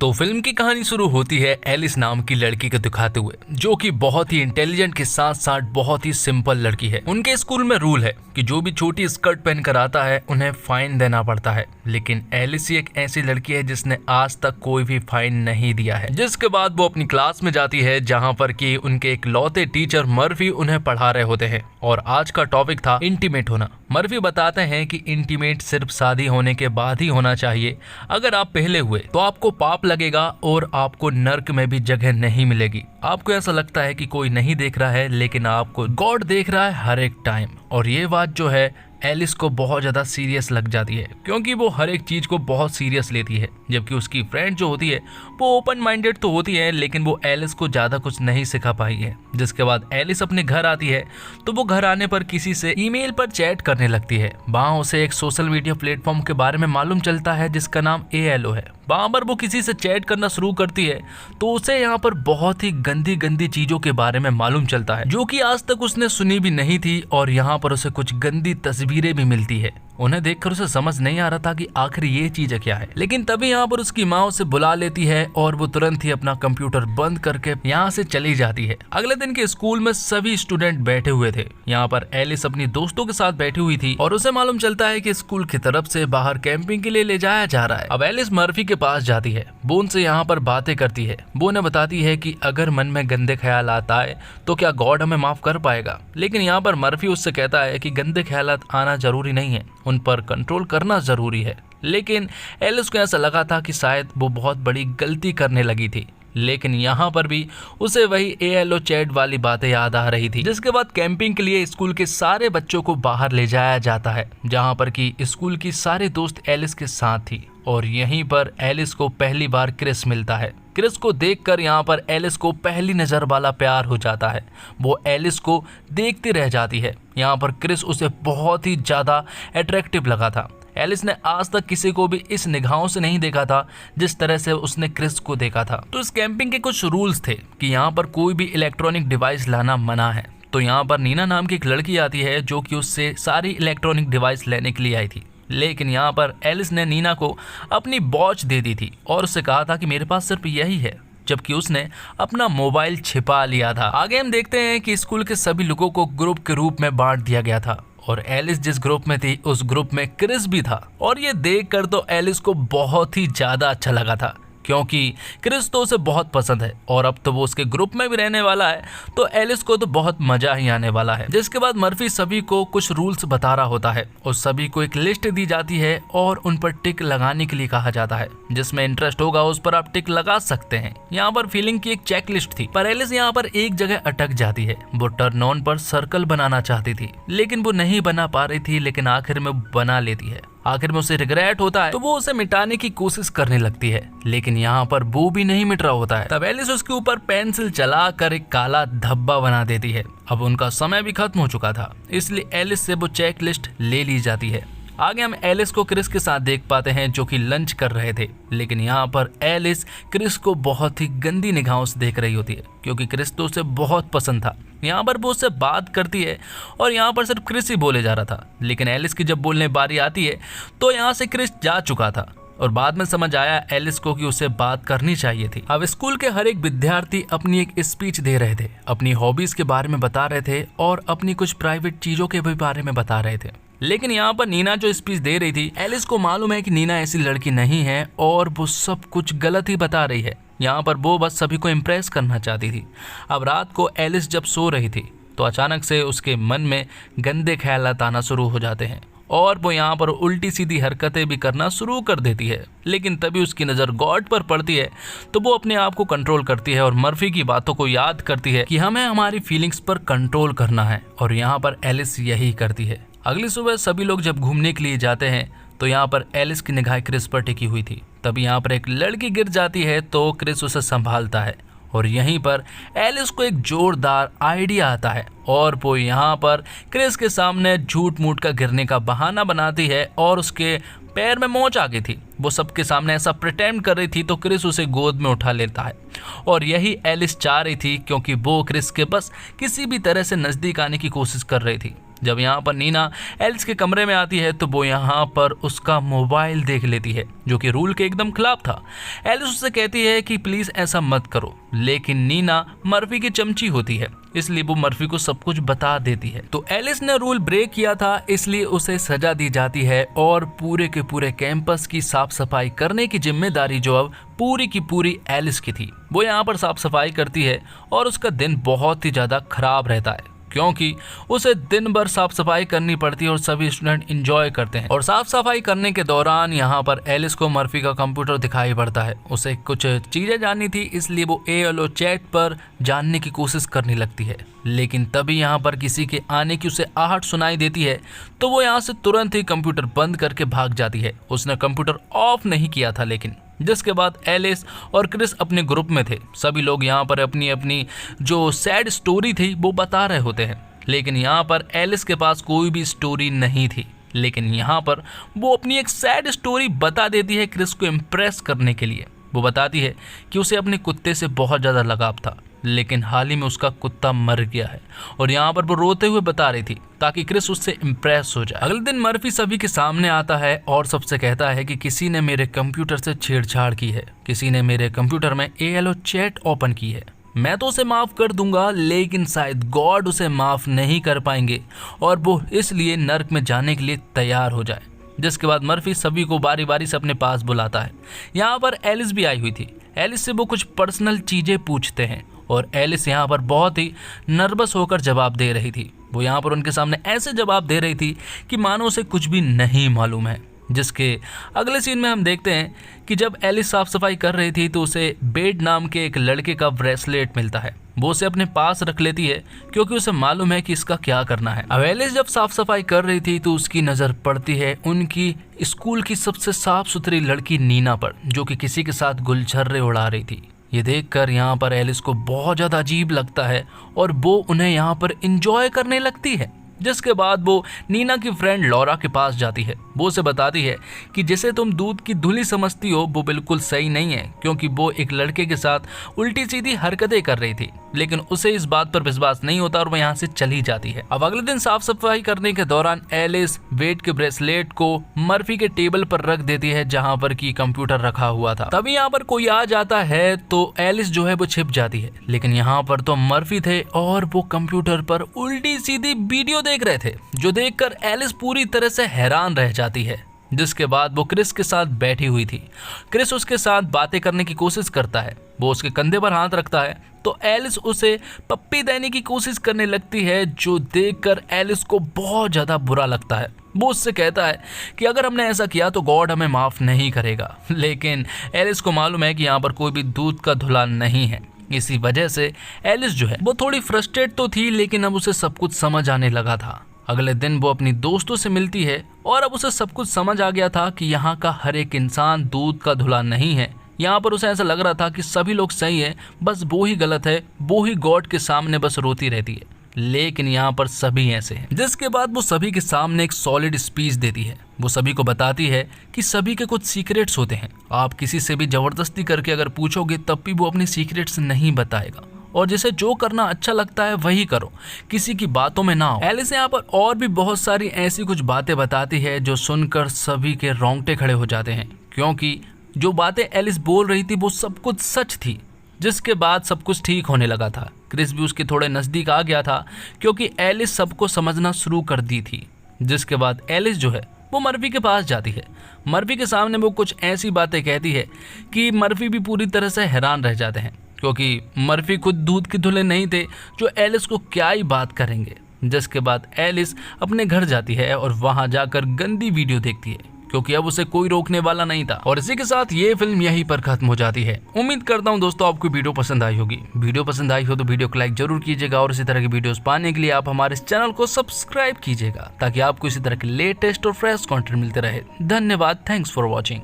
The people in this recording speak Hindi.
तो फिल्म की कहानी शुरू होती है एलिस नाम की लड़की को दिखाते हुए, जो कि बहुत ही इंटेलिजेंट के साथ साथ बहुत ही सिंपल लड़की है। उनके स्कूल में रूल है कि जो भी छोटी स्कर्ट पहनकर आता है उन्हें फाइन देना पड़ता है, लेकिन एलिस एक ऐसी लड़की है जिसने आज तक कोई भी फाइन नहीं दिया है। जिसके बाद वो अपनी क्लास में जाती है जहाँ पर कि उनके एक लौते टीचर मर्फी उन्हें पढ़ा रहे होते हैं और आज का टॉपिक था इंटीमेट होना। मर्फी बताते हैं कि इंटीमेट सिर्फ शादी होने के बाद ही होना चाहिए। अगर आप पहले हुए तो आपको पाप लगेगा और आपको नर्क में भी जगह नहीं मिलेगी। आपको ऐसा लगता है कि कोई नहीं देख रहा है, लेकिन आपको गॉड देख रहा है हर एक टाइम। और ये बात जो है एलिस को बहुत ज्यादा सीरियस लग जाती है, क्योंकि वो हर एक चीज को बहुत सीरियस लेती है। जबकि उसकी फ्रेंड जो होती है वो ओपन माइंडेड तो होती है, लेकिन वो एलिस को ज्यादा कुछ नहीं सिखा पाई है। जिसके बाद एलिस अपने घर आती है तो वो घर आने पर किसी से ईमेल पर चैट करने लगती है। वहाँ उसे एक सोशल मीडिया प्लेटफॉर्म के बारे में मालूम चलता है जिसका नाम ALO है। वहाँ पर वो किसी से चैट करना शुरू करती है तो उसे यहाँ पर बहुत ही गंदी गंदी चीजों के बारे में मालूम चलता है, जो कि आज तक उसने सुनी भी नहीं थी। और यहाँ पर उसे कुछ गंदी तस्वीरें भी मिलती है। उन्हें देखकर उसे समझ नहीं आ रहा था कि आखिर ये चीज क्या है। लेकिन तभी यहाँ पर उसकी माँ उसे बुला लेती है और वो तुरंत ही अपना कंप्यूटर बंद करके यहाँ से चली जाती है। अगले दिन के स्कूल में सभी स्टूडेंट बैठे हुए थे। यहाँ पर एलिस अपनी दोस्तों के साथ बैठी हुई थी और उसे मालूम चलता है कि स्कूल की तरफ से बाहर कैंपिंग के लिए ले जाया जा रहा है। अब एलिस मर्फी के पास जाती है, वो उनसे यहाँ पर बातें करती है। वो उन्हें बताती है कि अगर मन में गंदे ख्याल आता है तो क्या गॉड हमें माफ कर पाएगा। लेकिन यहाँ पर मर्फी उससे कहता है कि गंदे ख्याल आना जरूरी नहीं है, उन पर कंट्रोल करना जरूरी है। लेकिन एलिस को ऐसा लगा था कि शायद वो बहुत बड़ी गलती करने लगी थी। लेकिन यहाँ पर भी उसे वही ALO चैट वाली बातें याद आ रही थी। जिसके बाद कैंपिंग के लिए स्कूल के सारे बच्चों को बाहर ले जाया जाता है, जहाँ पर कि स्कूल की सारे दोस्त एलिस के साथ थी। और यहीं पर एलिस को पहली बार क्रिस मिलता है। क्रिस को देखकर यहाँ पर एलिस को पहली नजर वाला प्यार हो जाता है। वो एलिस को देखती रह जाती है। यहाँ पर क्रिस उसे बहुत ही ज्यादा अट्रैक्टिव लगा था। एलिस ने आज तक किसी को भी इस निगाहों से नहीं देखा था जिस तरह से उसने क्रिस को देखा था। तो इस कैंपिंग के कुछ रूल्स थे कि यहाँ पर कोई भी इलेक्ट्रॉनिक डिवाइस लाना मना है। तो यहाँ पर नीना नाम की एक लड़की आती है जो कि उससे सारी इलेक्ट्रॉनिक डिवाइस लेने के लिए आई थी। लेकिन यहाँ पर एलिस ने नीना को अपनी वॉच दे दी थी और उससे कहा था कि मेरे पास सिर्फ यही है, जबकि उसने अपना मोबाइल छिपा लिया था। आगे हम देखते हैं कि स्कूल के सभी लोगों को ग्रुप के रूप में बांट दिया गया था और एलिस जिस ग्रुप में थी उस ग्रुप में क्रिस भी था। और ये देखकर तो एलिस को बहुत ही ज्यादा अच्छा लगा था, क्योंकि क्रिस तो उसे बहुत पसंद है और अब तो वो उसके ग्रुप में भी रहने वाला है, तो एलिस को तो बहुत मजा ही आने वाला है। जिसके बाद मर्फी सभी को कुछ रूल्स बता रहा होता है और सभी को एक लिस्ट दी जाती है और उन पर टिक लगाने के लिए कहा जाता है। जिसमें इंटरेस्ट होगा उस पर आप टिक लगा सकते हैं। यहाँ पर फीलिंग की एक चेक लिस्ट थी, पर एलिस यहाँ पर एक जगह अटक जाती है। वो टर्न ऑन पर सर्कल बनाना चाहती थी, लेकिन वो नहीं बना पा रही थी, लेकिन आखिर में बना लेती है। आखिर में उसे रिग्रेट होता है तो वो उसे मिटाने की कोशिश करने लगती है, लेकिन यहाँ पर वो भी नहीं मिट रहा होता है। तब एलिस उसके ऊपर पेंसिल चलाकर एक काला धब्बा बना देती है। अब उनका समय भी खत्म हो चुका था, इसलिए एलिस से वो चेक लिस्ट ले ली जाती है। आगे हम एलिस को क्रिस के साथ देख पाते हैं जो कि लंच कर रहे थे। लेकिन यहाँ पर एलिस क्रिस को बहुत ही गंदी निगाहों से देख रही होती है, क्योंकि क्रिस तो उसे बहुत पसंद था। यहाँ पर वो उससे बात करती है और यहाँ पर सिर्फ क्रिस ही बोले जा रहा था। लेकिन एलिस की जब बोलने बारी आती है तो यहाँ से क्रिस जा चुका था और बाद में समझ आया एलिस को कि उसे बात करनी चाहिए थी। अब स्कूल के हर एक विद्यार्थी अपनी एक स्पीच दे रहे थे, अपनी हॉबीज के बारे में बता रहे थे और अपनी कुछ प्राइवेट चीजों के भी बारे में बता रहे थे। लेकिन यहाँ पर नीना जो स्पीच दे रही थी, एलिस को मालूम है कि नीना ऐसी लड़की नहीं है और वो सब कुछ गलत ही बता रही है। यहाँ पर वो बस सभी को इम्प्रेस करना चाहती थी। अब रात को एलिस जब सो रही थी तो अचानक से उसके मन में गंदे ख्यालात आना शुरू हो जाते हैं और वो यहाँ पर उल्टी सीधी हरकतें भी करना शुरू कर देती है। लेकिन तभी उसकी नज़र गॉड पर पड़ती है तो वो अपने आप को कंट्रोल करती है और मर्फी की बातों को याद करती है कि हमें हमारी फीलिंग्स पर कंट्रोल करना है। और यहाँ पर एलिस यही करती है। अगली सुबह सभी लोग जब घूमने के लिए जाते हैं तो यहाँ पर एलिस की निगाह क्रिस पर टिकी हुई थी। तभी यहाँ पर एक लड़की गिर जाती है तो क्रिस उसे संभालता है और यहीं पर एलिस को एक जोरदार आइडिया आता है और वो यहाँ पर क्रिस के सामने झूठ मूठ का गिरने का बहाना बनाती है और उसके पैर में मोच आ गई थी। वो सबके सामने ऐसा प्रिटेंड कर रही थी तो क्रिस उसे गोद में उठा लेता है और यही एलिस चाह रही थी, क्योंकि वो क्रिस के बस किसी भी तरह से नजदीक आने की कोशिश कर रही थी। जब यहाँ पर नीना एलिस के कमरे में आती है तो वो यहाँ पर उसका मोबाइल देख लेती है, जो कि रूल के एकदम खिलाफ था। एलिस उससे कहती है कि प्लीज ऐसा मत करो, लेकिन नीना मर्फी की चमची होती है, इसलिए वो मर्फी को सब कुछ बता देती है। तो एलिस ने रूल ब्रेक किया था, इसलिए उसे सजा दी जाती है और पूरे के पूरे कैंपस की साफ सफाई करने की जिम्मेदारी जो अब पूरी की पूरी एलिस की थी। वो यहाँ पर साफ सफाई करती है और उसका दिन बहुत ही ज्यादा खराब रहता है, क्योंकि उसे दिन भर साफ सफाई करनी पड़ती है और सभी स्टूडेंट एंजॉय करते हैं। और साफ सफाई करने के दौरान यहाँ पर एलिस को मर्फी का कंप्यूटर दिखाई पड़ता है। उसे कुछ चीजें जाननी थी, इसलिए वो AOL चैट पर जानने की कोशिश करने लगती है, लेकिन तभी यहाँ पर किसी के आने की उसे आहट सुनाई देती है, तो वो यहाँ से तुरंत ही कंप्यूटर बंद करके भाग जाती है। उसने कंप्यूटर ऑफ नहीं किया था, लेकिन जिसके बाद एलिस और क्रिस अपने ग्रुप में थे। सभी लोग यहाँ पर अपनी अपनी जो सैड स्टोरी थी वो बता रहे होते हैं, लेकिन यहाँ पर एलिस के पास कोई भी स्टोरी नहीं थी। लेकिन यहाँ पर वो अपनी एक सैड स्टोरी बता देती है क्रिस को इम्प्रेस करने के लिए। वो बताती है कि उसे अपने कुत्ते से बहुत ज़्यादा लगाव था, लेकिन हाल ही में उसका कुत्ता मर गया है, और यहाँ पर वो रोते हुए बता रही थी ताकि क्रिस उससे इम्प्रेस हो जाए। अगले दिन मर्फी सभी के सामने आता है और सबसे कहता है कि किसी ने मेरे कंप्यूटर से छेड़छाड़ की है, किसी ने मेरे कंप्यूटर में AOL चैट ओपन की है। मैं तो उसे माफ कर दूंगा, लेकिन शायद गॉड उसे माफ नहीं कर पाएंगे और वो इसलिए नर्क में जाने के लिए तैयार हो जाए। जिसके बाद मर्फी सभी को बारी बारी से अपने पास बुलाता है। यहाँ पर एलिस भी आई हुई थी। एलिस से वो कुछ पर्सनल चीजें पूछते हैं और एलिस यहाँ पर बहुत ही नर्वस होकर जवाब दे रही थी। वो यहाँ पर उनके सामने ऐसे जवाब दे रही थी कि मानो उसे कुछ भी नहीं मालूम है। जिसके अगले सीन में हम देखते हैं कि जब एलिस साफ सफाई कर रही थी तो उसे बेड नाम के एक लड़के का ब्रेसलेट मिलता है। वो उसे अपने पास रख लेती है क्योंकि उसे मालूम है कि इसका क्या करना है। अब एलिस जब साफ सफाई कर रही थी तो उसकी नजर पड़ती है उनकी स्कूल की सबसे साफ सुथरी लड़की नीना पर, जो कि किसी के साथ गुलछर्रे उड़ा रही थी। ये देखकर यहाँ पर एलिस को बहुत ज्यादा अजीब लगता है और वो उन्हें यहाँ पर एंजॉय करने लगती है। जिसके बाद वो नीना की फ्रेंड लॉरा के पास जाती है। वो उसे बताती है कि जिसे तुम दूध की धुली समझती हो वो बिल्कुल सही नहीं है, क्योंकि वो एक लड़के के साथ उल्टी सीधी हरकतें कर रही थी। लेकिन उसे इस बात पर विश्वास नहीं होता और वो यहाँ से चली जाती है। अब अगले दिन साफ सफाई करने के दौरान एलिस वेट के ब्रेसलेट को मर्फी के टेबल पर रख देती है जहाँ पर की कंप्यूटर रखा हुआ था। तभी यहाँ पर कोई आ जाता है तो एलिस जो है वो छिप जाती है, लेकिन यहाँ पर तो मर्फी थे और वो कंप्यूटर पर उल्टी सीधी वीडियो देख रहे थे, जो देखकर एलिस पूरी तरह से हैरान रह जाती है। जिसके बाद वो क्रिस के साथ बैठी हुई थी। क्रिस उसके साथ बातें करने की कोशिश करता है। वो उसके कंधे पर हाथ रखता है तो एलिस उसे पप्पी देने की कोशिश करने लगती है, जो देखकर एलिस को बहुत ज्यादा बुरा लगता है। वो उससे कहता है कि अगर हमने ऐसा किया तो गॉड हमें माफ नहीं करेगा। लेकिन एलिस को मालूम है कि यहाँ पर कोई भी दूध का धुला नहीं है। इसी वजह से एलिस जो है वो थोड़ी फ्रस्ट्रेट तो थी, लेकिन अब उसे सब कुछ समझ आने लगा था। अगले दिन वो अपनी दोस्तों से मिलती है और अब उसे सब कुछ समझ आ गया था कि यहाँ का हर एक इंसान दूध का धुला नहीं है। यहाँ पर उसे ऐसा लग रहा था कि सभी लोग सही है, बस वो ही गलत है, वो ही गॉड के सामने बस रोती रहती है। लेकिन यहाँ पर सभी ऐसे हैं। जिसके बाद वो सभी के सामने एक सॉलिड स्पीच देती है। वो सभी को बताती है कि सभी के कुछ सीक्रेट्स होते हैं। आप किसी से भी जबरदस्ती करके अगर पूछोगे तब भी वो अपने सीक्रेट्स नहीं बताएगा, और जिसे जो करना अच्छा लगता है वही करो, किसी की बातों में ना हो। एलिस यहाँ पर और भी बहुत सारी ऐसी कुछ बातें बताती है जो सुनकर सभी के रोंगटे खड़े हो जाते हैं, क्योंकि जो बातें एलिस बोल रही थी वो सब कुछ सच थी। जिसके बाद सब कुछ ठीक होने लगा था। क्रिस भी उसके थोड़े नजदीक आ गया था क्योंकि एलिस सबको समझना शुरू कर दी थी। जिसके बाद एलिस जो है वो मर्फी के पास जाती है। मर्फी के सामने वो कुछ ऐसी बातें कहती है कि मर्फी भी पूरी तरह से हैरान रह जाते हैं, क्योंकि मर्फी खुद दूध के धुले नहीं थे जो एलिस को क्या ही बात करेंगे। जिसके बाद एलिस अपने घर जाती है और वहां जाकर गंदी वीडियो देखती है, क्योंकि अब उसे कोई रोकने वाला नहीं था। और इसी के साथ ये फिल्म यहीं पर खत्म हो जाती है। उम्मीद करता हूँ दोस्तों आपको वीडियो पसंद आई होगी। वीडियो पसंद आई हो तो वीडियो को लाइक जरूर कीजिएगा और इसी तरह की वीडियोस पाने के लिए आप हमारे इस चैनल को सब्सक्राइब कीजिएगा, ताकि आपको इसी तरह के लेटेस्ट और फ्रेश कंटेंट मिलते रहे। धन्यवाद। Thanks for watching.